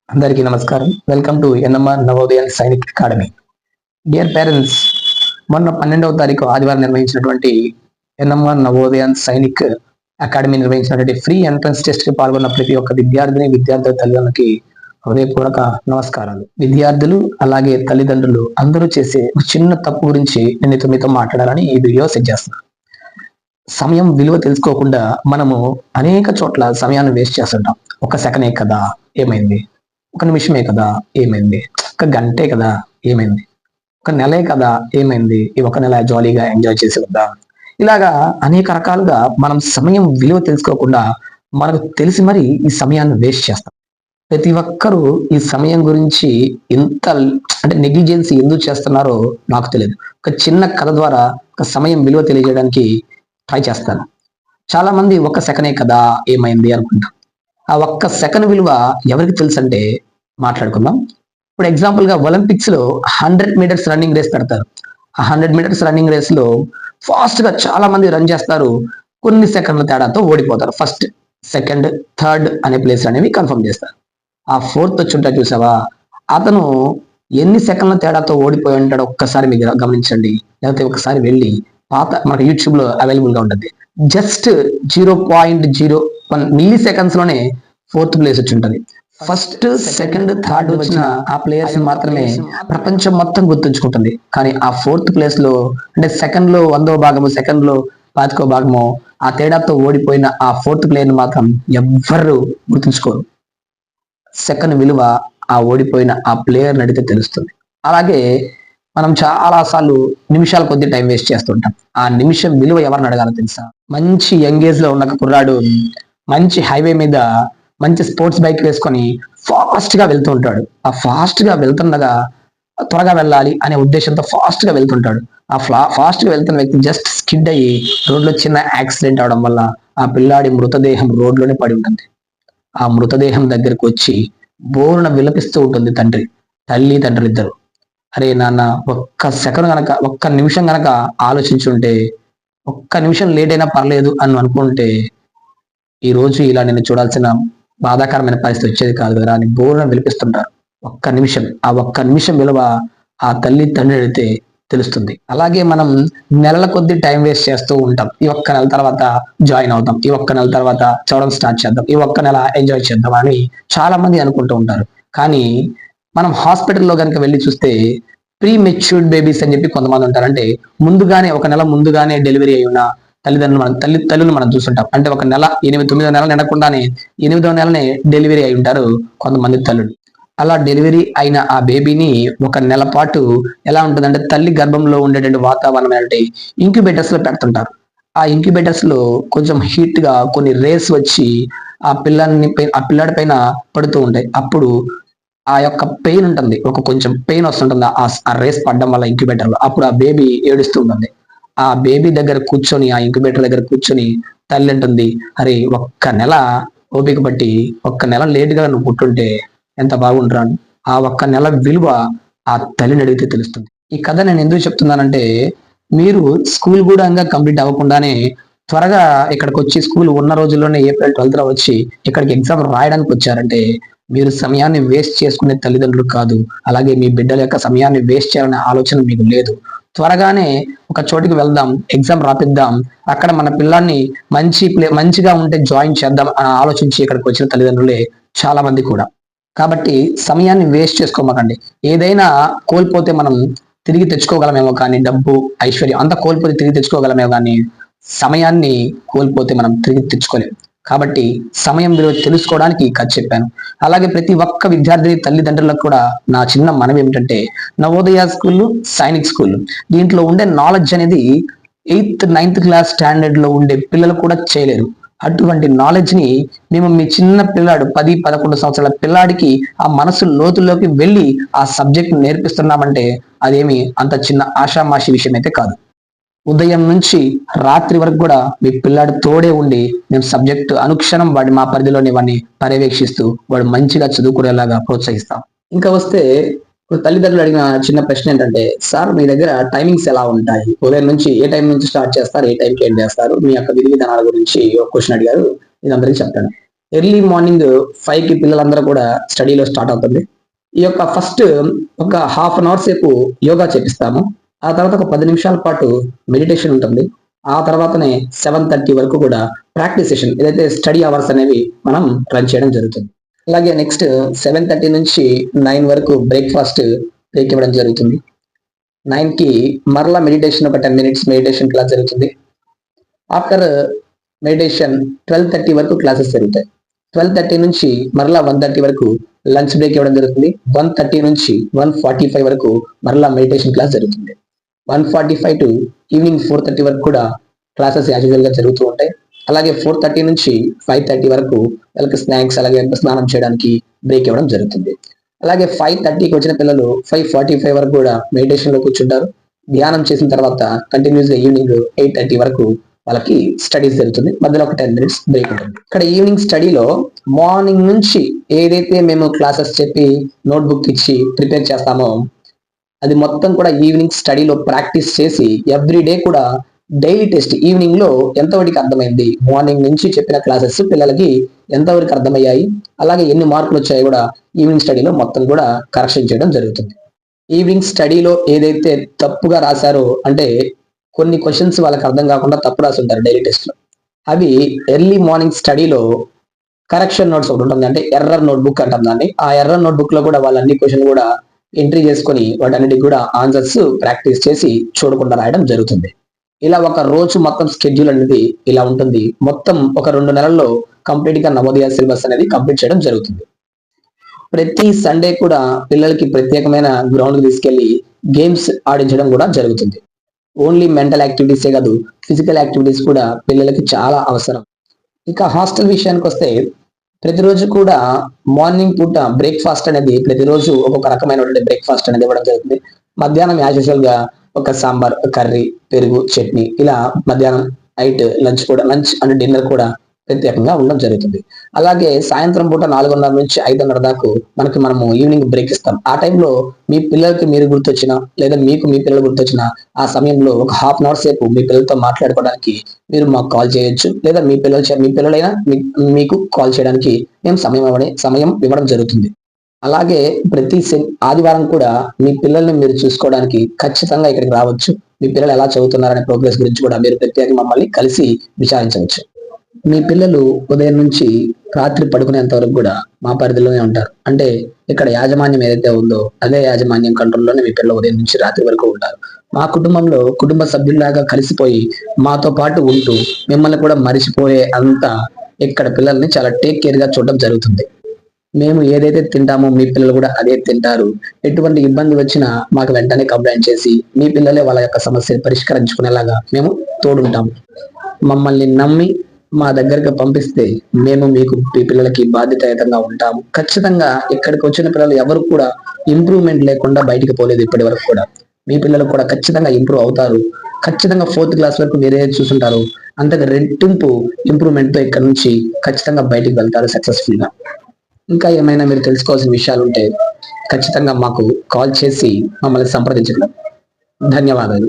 అందరికీ నమస్కారం. Welcome to NMR Navodaya Sainik academy. Dear parents, మొన్న 12వ తారీఖు ఆదివారం నిర్వహించినటువంటి ఎన్ఎంఆర్ నవోదయ సైనిక్ అకాడమీ నిర్వహించినటువంటి ఫ్రీ ఎంట్రన్స్ టెస్ట్ కి పాల్గొన్న ప్రతి ఒక్క విద్యార్థుల తల్లిదండ్రులకి హృదయపూర్వక నమస్కారాలు. విద్యార్థులు అలాగే తల్లిదండ్రులు అందరూ చేసే ఒక చిన్న తప్పు గురించి నేను మీతో మాట్లాడాలని ఈ వీడియో సెట్ చేస్తున్నాను. సమయం విలువ తెలుసుకోకుండా మనము అనేక చోట్ల సమయాన్ని వేస్ట్ చేస్తుంటాం. ఒక సెకండే కదా ఏమైంది, ఒక నిమిషమే కదా ఏమైంది, ఒక గంటే కదా ఏమైంది, ఒక నెలే కదా ఏమైంది, ఈ ఒక నెల జాలీగా ఎంజాయ్ చేసి వద్దాం. ఇలాగా అనేక రకాలుగా మనం సమయం విలువ తెలుసుకోకుండా మనకు తెలిసి మరి ఈ సమయాన్ని వేస్ట్ చేస్తాం. ప్రతి ఒక్కరూ ఈ సమయం గురించి ఎంత నెగ్లిజెన్సీ ఎందుకు చేస్తున్నారో నాకు తెలియదు. ఒక చిన్న కథ ద్వారా ఒక సమయం విలువ తెలియజేయడానికి ట్రై చేస్తాను. చాలా మంది ఒక్క సెకండే కదా ఏమైంది అనుకుంటాం. ఆ ఒక్క సెకండ్ విలువ ఎవరికి తెలుసు అంటే మాట్లాడుకుందాం. ఇప్పుడు ఎగ్జాంపుల్ గా ఒలింపిక్స్ లో 100 మీటర్స్ రన్నింగ్ రేస్ పెడతారు. ఆ 100 మీటర్స్ రన్నింగ్ రేస్ లో ఫాస్ట్ గా చాలా మంది రన్ చేస్తారు. కొన్ని సెకండ్ల తేడాతో ఓడిపోతారు. ఫస్ట్, సెకండ్, థర్డ్ అనే ప్లేస్ అనేవి కన్ఫర్మ్ చేస్తారు. ఆ ఫోర్త్ వచ్చుంటా చూసావా, అతను ఎన్ని సెకండ్ల తేడాతో ఓడిపోయి ఉంటాడో ఒక్కసారి మీరు గమనించండి. లేకపోతే ఒకసారి వెళ్ళి పాత మనకి యూట్యూబ్ లో అవైలబుల్ గా ఉంటుంది. జస్ట్ 0.01 మిల్లీ సెకండ్స్ లోనే ఫోర్త్ ప్లేస్ వచ్చి ఉంటుంది. ఫస్ట్, సెకండ్, థర్డ్ వచ్చిన ఆ ప్లేయర్స్ మాత్రమే ప్రపంచం మొత్తం గుర్తుంచుకుంటుంది. కానీ ఆ ఫోర్త్ ప్లేస్ లో అంటే సెకండ్ లో 100వ భాగము, సెకండ్ లో 25వ భాగము ఆ తేడాతో ఓడిపోయిన ఆ ఫోర్త్ ప్లేయర్ మాత్రం ఎవ్వరు గుర్తుంచుకోరు. సెకండ్ విలువ ఆ ఓడిపోయిన ఆ ప్లేయర్ నడితే తెలుస్తుంది. అలాగే మనం చాలా సార్లు నిమిషాల కొద్ది టైం వేస్ట్ చేస్తుంటాం. ఆ నిమిషం విలువ ఎవరిని అడగాలో తెలుసా? మంచి యంగ్ ఏజ్ లో ఉన్న కుర్రాడు మంచి హైవే మీద మంచి స్పోర్ట్స్ బైక్ వేసుకొని ఫాస్ట్ గా వెళ్తూ ఉంటాడు. ఆ ఫాస్ట్ గా వెళ్తుండగా త్వరగా వెళ్ళాలి అనే ఉద్దేశంతో ఫాస్ట్ గా వెళ్తుంటాడు. ఆ ఫాస్ట్ గా వెళ్తున్న వ్యక్తి జస్ట్ స్కిడ్ అయ్యి రోడ్లో చిన్న యాక్సిడెంట్ అవడం వల్ల ఆ పిల్లాడి మృతదేహం రోడ్లోనే పడి ఉంటుంది. ఆ మృతదేహం దగ్గరకు వచ్చి బోరున విలపిస్తూ ఉంటుంది తల్లి తండ్రి ఇద్దరు. అరే నాన్న, ఒక్క సెకండ్ గనక, ఒక్క నిమిషం గనక ఆలోచించుంటే, ఒక్క నిమిషం లేట్ అయినా పర్లేదు అని అనుకుంటే ఈ రోజు ఇలా నేను చూడాల్సిన బాధాకరమైన పరిస్థితి వచ్చేది కాదు కదా అని బోరున విలిపిస్తుంటారు. ఆ ఒక్క నిమిషం విలువ ఆ తల్లి తండ్రి అడిగితే తెలుస్తుంది. అలాగే మనం నెలల కొద్ది టైం వేస్ట్ చేస్తూ ఉంటాం. ఈ ఒక్క నెల తర్వాత జాయిన్ అవుతాం, ఈ ఒక్క నెల తర్వాత చదవడం స్టార్ట్ చేద్దాం, ఈ ఒక్క నెల ఎంజాయ్ చేద్దాం అని చాలా మంది అనుకుంటూ ఉంటారు. కానీ మనం హాస్పిటల్లో కనుక వెళ్ళి చూస్తే ప్రీ మెచ్యూర్డ్ బేబీస్ అని చెప్పి కొంతమంది ఉంటారు. అంటే ముందుగానే ఒక నెల ముందుగానే డెలివరీ అయి ఉన్న తల్లులు మనం చూస్తుంటాం. అంటే ఒక నెల 9వ నెల నిండకుండానే 8వ నెలనే డెలివరీ అయి ఉంటారు కొంతమంది తల్లులు. అలా డెలివరీ అయిన ఆ బేబీని ఒక నెల పాటు ఎలా ఉంటుందంటే తల్లి గర్భంలో ఉండేటువంటి వాతావరణం అంటే ఇంక్యుబేటర్స్ లో పెడుతుంటారు. ఆ ఇంక్యుబేటర్స్ లో కొంచెం హీట్ గా కొన్ని రేస్ వచ్చి ఆ పిల్లాడి పైన పడుతూ ఉంటాయి. అప్పుడు ఆ యొక్క పెయిన్ ఉంటుంది, ఒక కొంచెం పెయిన్ వస్తుంటుంది ఆ రేస్ పడడం వల్ల ఇంక్యుబేటర్ లో. అప్పుడు ఆ బేబీ ఏడుస్తూ ఉంటుంది. ఆ బేబీ దగ్గర కూర్చొని, ఆ ఇంక్యుబేటర్ దగ్గర కూర్చొని తల్లి అంటుంది, అరే ఒక్క నెల ఓపిక పట్టి ఒక్క నెల లేటుగా నువ్వు పుట్టుంటే ఎంత బాగుంటున్నాను. ఆ ఒక్క నెల విలువ ఆ తల్లిని అడిగితే తెలుస్తుంది. ఈ కథ నేను ఎందుకు చెప్తున్నానంటే, మీరు స్కూల్ కూడా ఇంకా కంప్లీట్ అవ్వకుండానే త్వరగా ఇక్కడికి వచ్చి స్కూల్ ఉన్న రోజుల్లోనే ఏప్రిల్ 12th వచ్చి ఇక్కడికి ఎగ్జామ్ రాయడానికి వచ్చారంటే మీరు సమయాన్ని వేస్ట్ చేసుకునే తల్లిదండ్రులు కాదు. అలాగే మీ బిడ్డల యొక్క సమయాన్ని వేస్ట్ చేయాలనే ఆలోచన మీకు లేదు. త్వరగానే ఒక చోటికి వెళ్దాం, ఎగ్జామ్ రాపిద్దాం, అక్కడ మన పిల్లాన్ని మంచిగా ఉంటే జాయిన్ చేద్దాం అని ఆలోచించి ఇక్కడికి వచ్చిన తల్లిదండ్రులే చాలా మంది కూడా. కాబట్టి సమయాన్ని వేస్ట్ చేసుకోమాకండి. ఏదైనా కోల్పోతే మనం తిరిగి తెచ్చుకోగలమేమో కానీ, డబ్బు, ఐశ్వర్యం అంతా కోల్పోతే తిరిగి తెచ్చుకోగలమేమో కానీ సమయాన్ని కోల్పోతే మనం తిరిగి తెచ్చుకోలేం. కాబట్టి సమయం విలువ తెలుసుకోవడానికి కథ చెప్పాను. అలాగే ప్రతి ఒక్క విద్యార్థి తల్లిదండ్రులకు కూడా నా చిన్న మనవి ఏమిటంటే, నవోదయ స్కూల్, సైనిక్ స్కూల్ దీంట్లో ఉండే నాలెడ్జ్ అనేది 8th 9th క్లాస్ స్టాండర్డ్ లో ఉండే పిల్లలు కూడా చేయలేరు. అటువంటి నాలెడ్జ్ ని మేము మీ చిన్న పిల్లాడు 10-11 సంవత్సరాల పిల్లాడికి ఆ మనసు లోతుల్లోకి వెళ్ళి ఆ సబ్జెక్ట్ నేర్పిస్తున్నామంటే అదేమి అంత చిన్న ఆషామాషి విషయం అయితే కాదు. ఉదయం నుంచి రాత్రి వరకు కూడా మీ పిల్లాడు తోడే ఉండి మేము సబ్జెక్టు అనుక్షణం మా పరిధిలోని వాడిని పర్యవేక్షిస్తూ వాడు మంచిగా చదువుకునేలాగా ప్రోత్సహిస్తాం. ఇంకా వస్తే ఇప్పుడు తల్లిదండ్రులు అడిగిన చిన్న ప్రశ్న ఏంటంటే, సార్ మీ దగ్గర టైమింగ్స్ ఎలా ఉంటాయి? ఉదయం నుంచి ఏ టైం నుంచి స్టార్ట్ చేస్తారు, ఏ టైంకి ఎండ్ చేస్తారు? మీ యొక్క విధి విధానాల గురించి ఒక క్వశ్చన్ అడిగారు. ఇది అందరికీ చెప్తాను. ఎర్లీ మార్నింగ్ 5కి పిల్లలందరూ కూడా స్టడీలో స్టార్ట్ అవుతుంది. ఈ యొక్క ఫస్ట్ ఒక హాఫ్ అన్ అవర్ సేపు యోగా చేపిస్తాము. ఆ తర్వాత ఒక 10 నిమిషాల పాటు మెడిటేషన్ ఉంటుంది. ఆ తర్వాతనే 7:30 వరకు కూడా ప్రాక్టీస్ సెషన్ ఏదైతే స్టడీ అవర్స్ అనేవి మనం రన్ చేయడం జరుగుతుంది. అలాగే నెక్స్ట్ 7:30 నుంచి 9 వరకు బ్రేక్ఫాస్ట్ బ్రేక్ ఇవ్వడం జరుగుతుంది. 9కి మరలా మెడిటేషన్ ఒక 10 మినిట్స్ మెడిటేషన్ క్లాస్ జరుగుతుంది. ఆఫ్టర్ మెడిటేషన్ 12:30 వరకు క్లాసెస్ జరుగుతాయి. 12:30 నుంచి మరలా 1:30 వరకు లంచ్ బ్రేక్ ఇవ్వడం జరుగుతుంది. 1:30 నుంచి 1:45 వరకు మరలా మెడిటేషన్ క్లాస్ జరుగుతుంది. 1:45 టు ఈవినింగ్ 4:30 వరకు కూడా క్లాసెస్ యాజువల్ గా జరుగుతూ ఉంటాయి. అలాగే 4:30 నుంచి 5:30 వరకు వాళ్ళకి స్నాక్స్ అలాగే స్నానం చేయడానికి బ్రేక్ ఇవ్వడం జరుగుతుంది. అలాగే 5:30కి వచ్చిన పిల్లలు 5:45 వరకు కూడా మెడిటేషన్ లో కూర్చుంటారు. ధ్యానం చేసిన తర్వాత కంటిన్యూస్ గా ఈవినింగ్ 8:30 వరకు వాళ్ళకి స్టడీస్ జరుగుతుంది. మధ్యలో ఒక 10 మినిట్స్ బ్రేక్ ఉంటుంది. ఇక్కడ ఈవినింగ్ స్టడీలో మార్నింగ్ నుంచి ఏదైతే మేము క్లాసెస్ చెప్పి నోట్బుక్ ఇచ్చి ప్రిపేర్ చేస్తామో అది మొత్తం కూడా ఈవినింగ్ స్టడీలో ప్రాక్టీస్ చేసి ఎవ్రీ డే కూడా డైలీ టెస్ట్ ఈవినింగ్ లో ఎంతవరకు అర్థమైంది, మార్నింగ్ నుంచి చెప్పిన క్లాసెస్ పిల్లలకి ఎంతవరకు అర్థమయ్యాయి, అలాగే ఎన్ని మార్కులు వచ్చాయో కూడా ఈవినింగ్ స్టడీలో మొత్తం కూడా కరెక్షన్ చేయడం జరుగుతుంది. ఈవినింగ్ స్టడీలో ఏదైతే తప్పుగా రాశారో అంటే కొన్ని క్వశ్చన్స్ వాళ్ళకి అర్థం కాకుండా తప్పు రాసి ఉంటారు డైలీ టెస్ట్ లో, అవి ఎర్లీ మార్నింగ్ స్టడీలో కరెక్షన్ నోట్స్ ఒకటి ఉంటుంది, అంటే ఎర్రర్ నోట్ బుక్ అంటాం దాన్ని. ఆ ఎర్రర్ నోట్ బుక్ లో కూడా వాళ్ళ అన్ని క్వశ్చన్ కూడా ఎంట్రీ చేసుకొని వాటన్నిటికి కూడా ఆన్సర్స్ ప్రాక్టీస్ చేసి చూడకుండా రాయడం జరుగుతుంది. ఇలా ఒక రోజు మొత్తం స్కెడ్యూల్ అనేది ఇలా ఉంటుంది. మొత్తం ఒక 2 నెలల్లో కంప్లీట్ గా నవోదయ సిలబస్ అనేది కంప్లీట్ చేయడం జరుగుతుంది. ప్రతి సండే కూడా పిల్లలకి ప్రత్యేకమైన గ్రౌండ్ కి తీసుకెళ్లి గేమ్స్ ఆడించడం కూడా జరుగుతుంది. ఓన్లీ మెంటల్ యాక్టివిటీసే కాదు, ఫిజికల్ యాక్టివిటీస్ కూడా పిల్లలకి చాలా అవసరం. ఇక హాస్టల్ విషయానికి వస్తే ప్రతిరోజు కూడా మార్నింగ్ పూట బ్రేక్ఫాస్ట్ అనేది ప్రతిరోజు ఒక్కొక్క రకమైనటువంటి బ్రేక్ఫాస్ట్ అనేది ఇవ్వడం జరుగుతుంది. మధ్యాహ్నం యాజ్ గా ఒక సాంబార్, కర్రీ, పెరుగు, చట్నీ ఇలా మధ్యాహ్నం లంచ్ కూడా లంచ్ అండ్ డిన్నర్ కూడా ప్రత్యేకంగా ఉండడం జరుగుతుంది. అలాగే సాయంత్రం పూట 4:30 నుంచి 5:30 దాకా మనము ఈవినింగ్ బ్రేక్ ఇస్తాం. ఆ టైంలో మీ పిల్లలకి మీరు గుర్తొచ్చిన లేదా మీకు మీ పిల్లలు గుర్తొచ్చిన ఆ సమయంలో ఒక హాఫ్ అన్ అవర్ సేపు మీ పిల్లలతో మాట్లాడుకోవడానికి మీరు మాకు కాల్ చేయొచ్చు, లేదా మీ పిల్లలైనా మీకు కాల్ చేయడానికి మేము సమయం ఇవ్వడం జరుగుతుంది. అలాగే ప్రతి ఆదివారం కూడా మీ పిల్లల్ని మీరు చూసుకోవడానికి ఖచ్చితంగా ఇక్కడికి రావచ్చు. మీ పిల్లలు ఎలా చదువుతున్నారనే ప్రోగ్రెస్ గురించి కూడా మీరు ప్రత్యేకంగా మమ్మల్ని కలిసి విచారించవచ్చు. మీ పిల్లలు ఉదయం నుంచి రాత్రి పడుకునేంత వరకు కూడా మా పరిధిలోనే ఉంటారు. అంటే ఇక్కడ యాజమాన్యం ఏదైతే ఉందో అదే యాజమాన్యం కంట్రోల్లోనే మీ పిల్లలు ఉదయం నుంచి రాత్రి వరకు ఉంటారు. మా కుటుంబంలో కుటుంబ సభ్యుల్లాగా కలిసిపోయి మాతో పాటు ఉంటూ మిమ్మల్ని కూడా మరిచిపోయే అంత ఇక్కడ పిల్లల్ని చాలా టేక్ కేర్ గా చూడడం జరుగుతుంది. మేము ఏదైతే తింటామో మీ పిల్లలు కూడా అదే తింటారు. ఎటువంటి ఇబ్బంది వచ్చినా మాకు వెంటనే కంప్లైంట్ చేసి మీ పిల్లలే వాళ్ళ యొక్క సమస్యను పరిష్కరించుకునేలాగా మేము తోడుంటాము. మమ్మల్ని నమ్మి మా దగ్గరకు పంపిస్తే మేము మీకు మీ పిల్లలకి బాధ్యతాయుతంగా ఉంటాము. ఖచ్చితంగా ఇక్కడికి వచ్చిన పిల్లలు ఎవరు కూడా ఇంప్రూవ్మెంట్ లేకుండా బయటికి పోలేదు ఇప్పటి వరకు కూడా. మీ పిల్లలు కూడా ఖచ్చితంగా ఇంప్రూవ్ అవుతారు. ఖచ్చితంగా 4th క్లాస్ వరకు మీరే చూసుంటారు. అంతకు రెట్టింపు ఇంప్రూవ్మెంట్ తో ఇక్కడ నుంచి ఖచ్చితంగా బయటికి వెళ్తారు సక్సెస్ఫుల్ గా. ఇంకా ఏమైనా మీరు తెలుసుకోవాల్సిన విషయాలు ఉంటే ఖచ్చితంగా మాకు కాల్ చేసి మమ్మల్ని సంప్రదించగలరు. ధన్యవాదాలు.